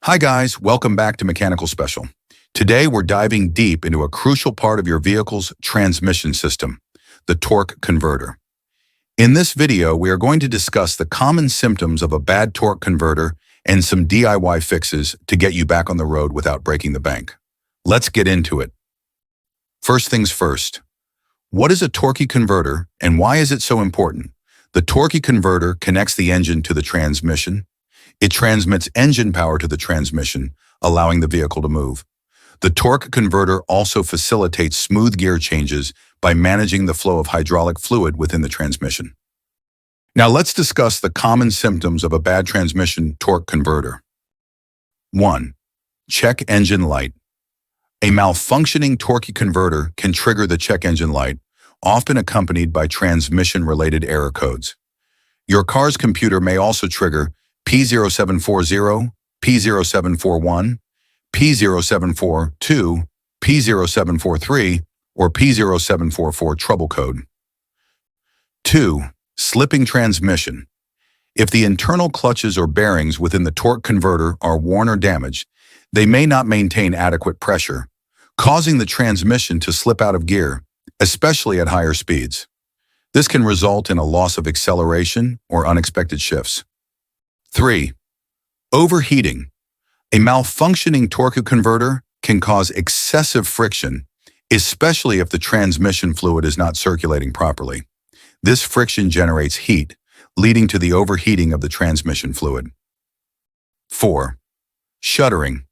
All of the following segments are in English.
Hi guys, welcome back to Mechanical Special. Today we're diving deep into a crucial part of your vehicle's transmission system, the torque converter. In this video, we are going to discuss the common symptoms of a bad torque converter and some DIY fixes to get you back on the road without breaking the bank. Let's get into it. First things first. What is a torque converter and why is it so important? The torque converter connects the engine to the transmission. It transmits engine power to the transmission, allowing the vehicle to move. The torque converter also facilitates smooth gear changes by managing the flow of hydraulic fluid within the transmission. Now let's discuss the common symptoms of a bad transmission torque converter. 1. Check engine light. A malfunctioning torque converter can trigger the check engine light, often accompanied by transmission-related error codes. Your car's computer may also trigger P0740, P0741, P0742, P0743, or P0744 trouble code. 2. Slipping transmission. If the internal clutches or bearings within the torque converter are worn or damaged, they may not maintain adequate pressure, causing the transmission to slip out of gear, especially at higher speeds. This can result in a loss of acceleration or unexpected shifts. 3. Overheating. A malfunctioning torque converter can cause excessive friction, especially if the transmission fluid is not circulating properly. This friction generates heat, leading to the overheating of the transmission fluid. 4. Shuddering.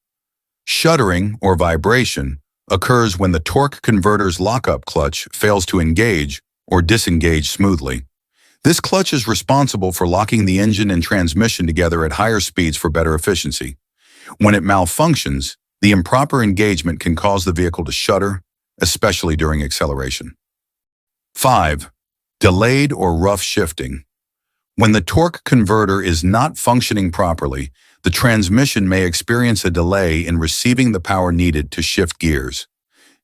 Shuddering, or vibration, occurs when the torque converter's lockup clutch fails to engage or disengage smoothly. This clutch is responsible for locking the engine and transmission together at higher speeds for better efficiency. When it malfunctions, the improper engagement can cause the vehicle to shudder, especially during acceleration. 5. Delayed or rough shifting. When the torque converter is not functioning properly, the transmission may experience a delay in receiving the power needed to shift gears.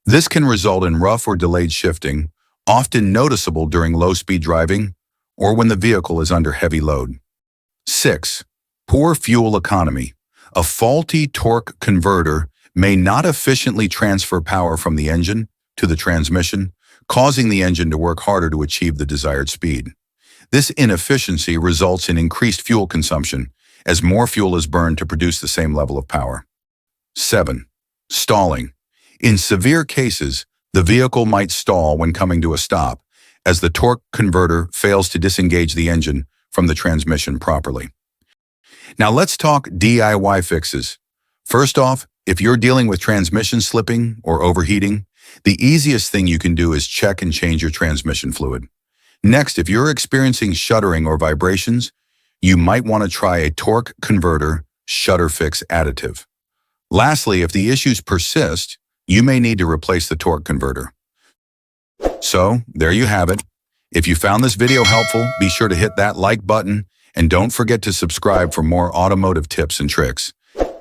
This can result in rough or delayed shifting, often noticeable during low-speed driving or when the vehicle is under heavy load. 6. Poor fuel economy. A faulty torque converter may not efficiently transfer power from the engine to the transmission, causing the engine to work harder to achieve the desired speed. This inefficiency results in increased fuel consumption as more fuel is burned to produce the same level of power. 7. Stalling. In severe cases, the vehicle might stall when coming to a stop, as the torque converter fails to disengage the engine from the transmission properly. Now let's talk DIY fixes. First off, if you're dealing with transmission slipping or overheating, the easiest thing you can do is check and change your transmission fluid. Next, if you're experiencing shuddering or vibrations, you might want to try a torque converter shudder fix additive. Lastly, if the issues persist, you may need to replace the torque converter. So, there you have it. If you found this video helpful, be sure to hit that like button and don't forget to subscribe for more automotive tips and tricks.